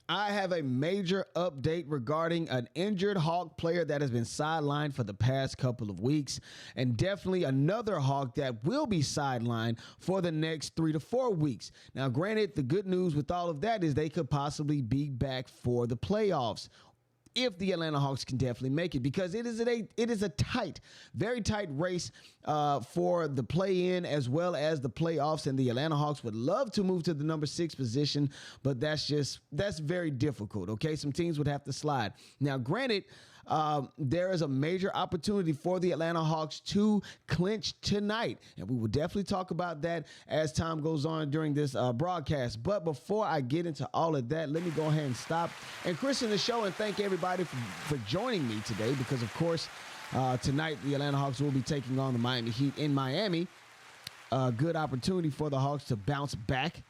I have a major update regarding an injured Hawk player that has been sidelined for the past couple of weeks, and definitely another Hawk that will be sidelined for the next 3 to 4 weeks. Now, granted, the good news with all of that is they could possibly be back for the playoffs, if the Atlanta Hawks can definitely make it, because it is a tight, very tight race for the play-in as well as the playoffs, and the Atlanta Hawks would love to move to the number 6 position, but that's very difficult. Okay, some teams would have to slide. Now, granted, there is a major opportunity for the Atlanta Hawks to clinch tonight, and we will definitely talk about that as time goes on during this broadcast. But before I get into all of that, let me go ahead and stop and christen the show and thank everybody for joining me today, because of course tonight the Atlanta Hawks will be taking on the Miami Heat in Miami. A good opportunity for the Hawks to bounce back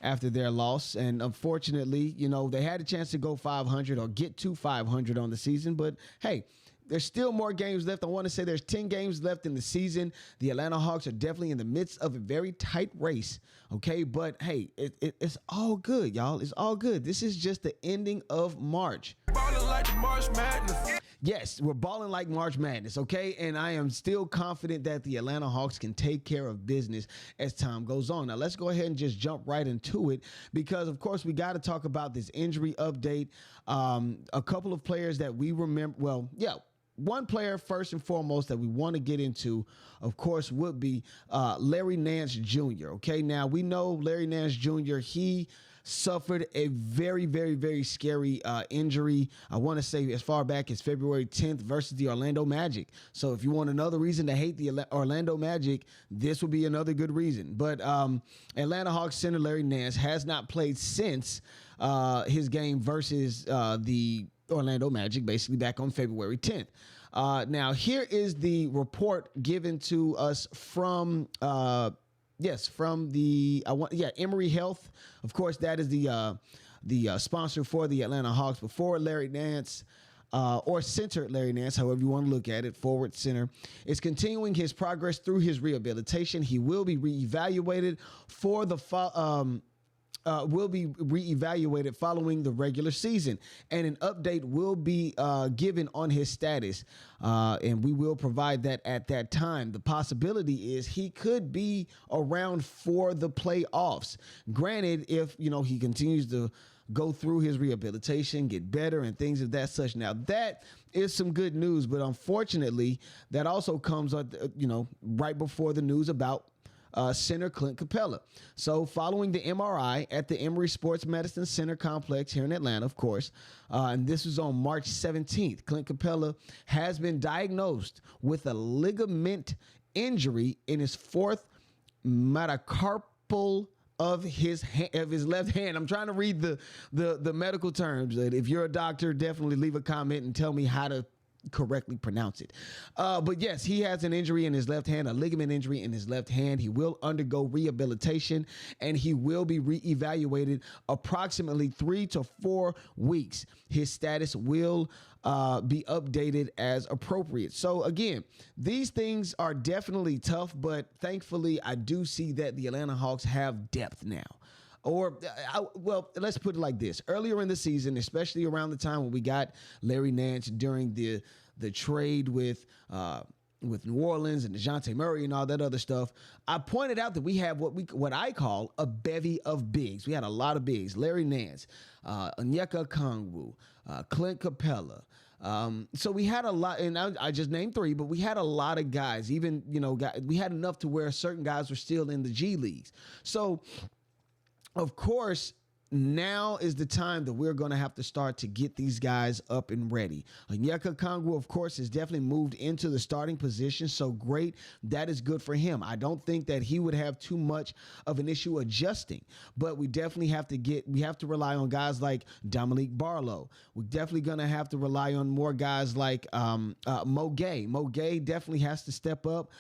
after their loss. And unfortunately, they had a chance to go 500 or get to 500 on the season. But hey, there's still more games left. I want to say there's 10 games left in the season. The Atlanta Hawks are definitely in the midst of a very tight race. Okay, but hey, it's all good, y'all. It's all good. This is just the ending of March. Balling like March Madness. Yes, we're balling like March Madness, okay? And I am still confident that the Atlanta Hawks can take care of business as time goes on. Now, let's go ahead and just jump right into it, because, of course, we got to talk about this injury update. A couple of players that we remember, one player first and foremost that we want to get into, of course, would be Larry Nance Jr. Okay, now we know Larry Nance Jr., he suffered a very, very, very scary injury. I want to say as far back as February 10th versus the Orlando Magic. So if you want another reason to hate the Orlando Magic, this would be another good reason. But Atlanta Hawks center Larry Nance has not played since his game versus the Orlando Magic, basically back on February 10th. Now, here is the report given to us from Emory Health. Of course, that is the sponsor for the Atlanta Hawks. Before Larry Nance, or center Larry Nance, however you want to look at it, forward center, is continuing his progress through his rehabilitation. He will be reevaluated for the following the regular season, and an update will be given on his status, and we will provide that at that time. The possibility is he could be around for the playoffs. Granted, if he continues to go through his rehabilitation, get better, and things of that such. Now, that is some good news, but unfortunately, that also comes right before the news about center Clint Capela. So following the MRI at the Emory Sports Medicine Center complex here in Atlanta, of course, and this was on March 17th, Clint Capela has been diagnosed with a ligament injury in his fourth metacarpal of his left hand. I'm trying to read the medical terms. If you're a doctor, definitely leave a comment and tell me how to correctly pronounce it. But yes, he has an injury in his left hand, a ligament injury in his left hand. He will undergo rehabilitation, and he will be reevaluated approximately 3 to 4 weeks. His status will be updated as appropriate. So again, these things are definitely tough, but thankfully I do see that the Atlanta Hawks have depth now. Or, let's put it like this. Earlier in the season, especially around the time when we got Larry Nance during the trade with New Orleans and DeJounte Murray and all that other stuff, I pointed out that we have what I call a bevy of bigs. We had a lot of bigs. Larry Nance, Onyeka Okongwu, Clint Capela. So we had a lot, and I just named 3, but we had a lot of guys. Even, we had enough to where certain guys were still in the G Leagues. So, of course, now is the time that we're going to have to start to get these guys up and ready. Onyeka Okongwu, of course, has definitely moved into the starting position, so great. That is good for him. I don't think that he would have too much of an issue adjusting, but we definitely have to rely on guys like Dominique Barlow. We're definitely going to have to rely on more guys like Mo Gay. Mo Gay definitely has to step up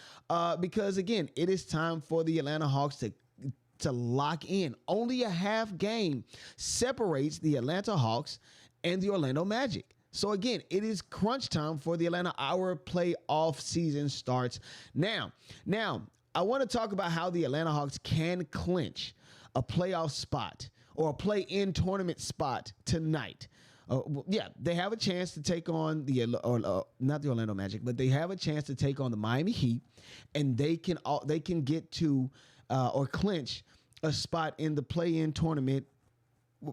because, again, it is time for the Atlanta Hawks to lock in. Only a half game separates the Atlanta Hawks and the Orlando Magic. So again, it is crunch time for the Atlanta. Our playoff season starts now. Now, I want to talk about how the Atlanta Hawks can clinch a playoff spot or a play-in tournament spot tonight. They have a chance to take on not the Orlando Magic, but they have a chance to take on the Miami Heat, and they can get to or clinch a spot in the play-in tournament.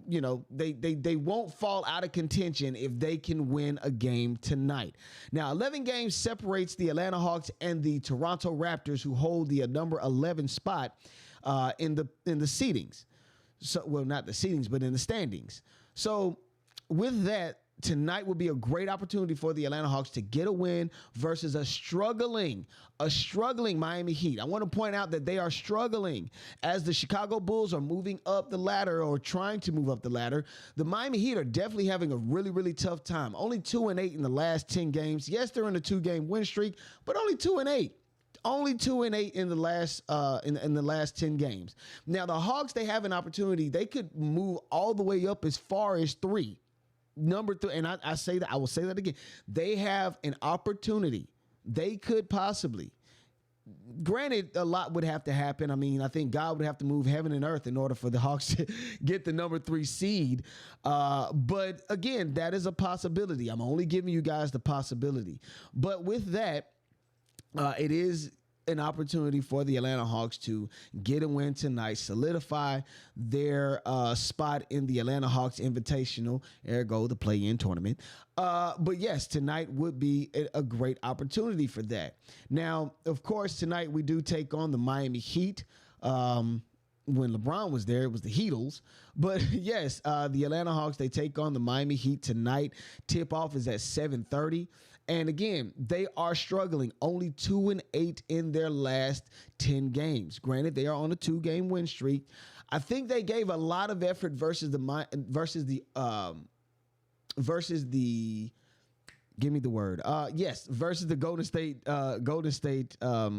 You know, they won't fall out of contention if they can win a game tonight. Now, 11 games separates the Atlanta Hawks and the Toronto Raptors, who hold the number 11 spot in the seedings. So, well, not the seedings, but in the standings. So, with that, tonight will be a great opportunity for the Atlanta Hawks to get a win versus a struggling Miami Heat. I want to point out that they are struggling as the Chicago Bulls are moving up the ladder or trying to move up the ladder. The Miami Heat are definitely having a really, really tough time. Only 2-8 in the last 10 games. Yes, they're in a 2-game win streak, but only 2-8. Only 2-8 in the last in the last 10 games. Now the Hawks, they have an opportunity. They could move all the way up as far as 3. Number 3, and I will say that again. They have an opportunity. They could possibly. Granted, a lot would have to happen. I mean, I think God would have to move heaven and earth in order for the Hawks to get the number 3 seed. But again, that is a possibility. I'm only giving you guys the possibility. But with that, it is an opportunity for the Atlanta Hawks to get a win tonight, solidify their spot in the Atlanta Hawks Invitational, ergo the play-in tournament. But yes, tonight would be a great opportunity for that. Now, of course, tonight we do take on the Miami Heat. When LeBron was there, it was the Heatles. But yes, the Atlanta Hawks, they take on the Miami Heat tonight. Tip-off is at 7:30. And again, they are struggling. Only 2-8 in their last 10 games. Granted, they are on a 2-game win streak. I think they gave a lot of effort versus the Golden State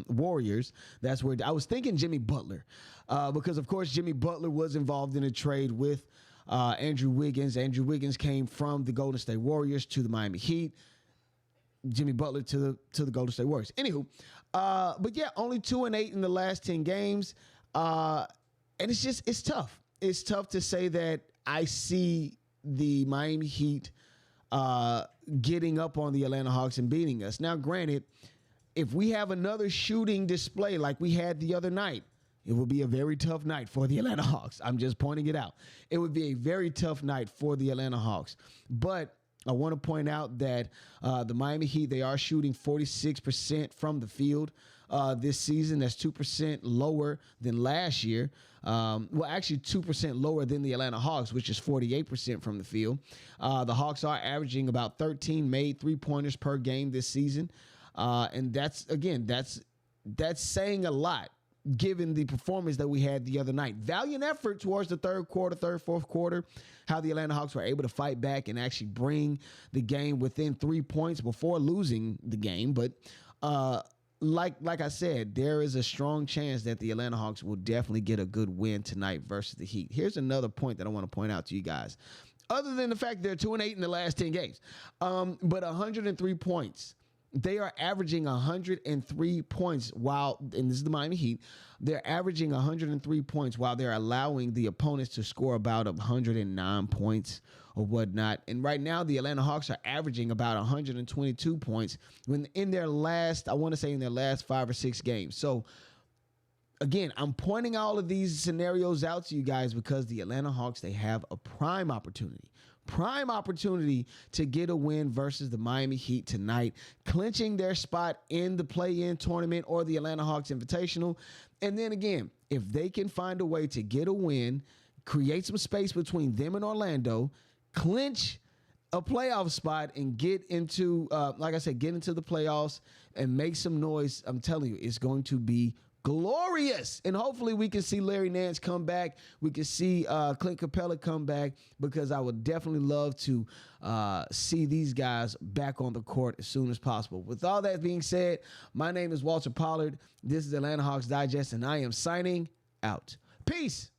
Warriors. That's where I was thinking Jimmy Butler, because of course Jimmy Butler was involved in a trade with Andrew Wiggins. Andrew Wiggins came from the Golden State Warriors to the Miami Heat. Jimmy Butler to the Golden State Warriors. Anywho, but yeah, only 2-8 in the last 10 games. And it's tough. It's tough to say that I see the Miami Heat getting up on the Atlanta Hawks and beating us. Now, granted, if we have another shooting display like we had the other night, it will be a very tough night for the Atlanta Hawks. I'm just pointing it out. It would be a very tough night for the Atlanta Hawks. But I want to point out that the Miami Heat, they are shooting 46% from the field this season. That's 2% lower than last year. Well, actually 2% lower than the Atlanta Hawks, which is 48% from the field. The Hawks are averaging about 13 made three-pointers per game this season. And that's saying a lot, given the performance that we had the other night. Valiant effort towards the fourth quarter, how the Atlanta Hawks were able to fight back and actually bring the game within 3 points before losing the game. But like I said, there is a strong chance that the Atlanta Hawks will definitely get a good win tonight versus the Heat. Here's another point that I want to point out to you guys. Other than the fact they're 2-8 in the last 10 games, but 103 points. They are averaging 103 points and this is the Miami Heat, they're averaging 103 points while they're allowing the opponents to score about 109 points or whatnot. And right now, the Atlanta Hawks are averaging about 122 points when in their last 5 or 6 games. So, again, I'm pointing all of these scenarios out to you guys because the Atlanta Hawks, they have a prime opportunity to get a win versus the Miami Heat tonight, clinching their spot in the play-in tournament or the Atlanta Hawks Invitational. And then again, if they can find a way to get a win, create some space between them and Orlando, clinch a playoff spot and get into, get into the playoffs and make some noise, I'm telling you, it's going to be glorious. And hopefully we can see Larry Nance come back. We can see Clint Capela come back, because I would definitely love to see these guys back on the court as soon as possible. With all that being said, my name is Walter Pollard. This is Atlanta Hawks Digest, and I am signing out. Peace.